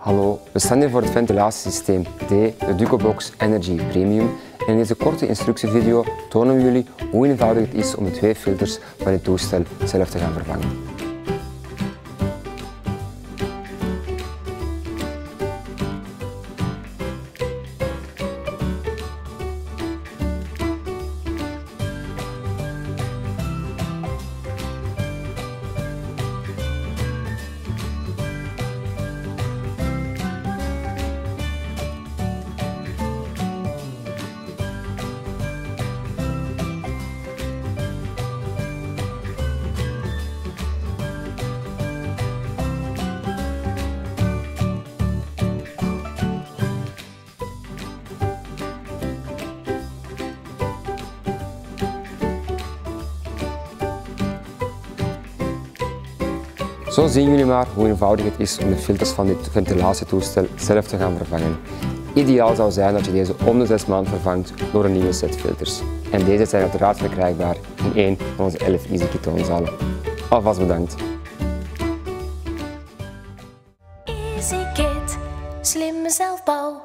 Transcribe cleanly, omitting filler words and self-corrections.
Hallo, we staan hier voor het ventilatiesysteem D, de Ducobox Energy Premium. En in deze korte instructievideo tonen we jullie hoe eenvoudig het is om de twee filters van het toestel zelf te gaan vervangen. Zo zien jullie maar hoe eenvoudig het is om de filters van dit ventilatietoestel zelf te gaan vervangen. Ideaal zou zijn dat je deze om de 6 maanden vervangt door een nieuwe set filters. En deze zijn uiteraard verkrijgbaar in een van onze 11 Easykit toonzalen. Alvast bedankt. Easykit, slimme zelfbouw.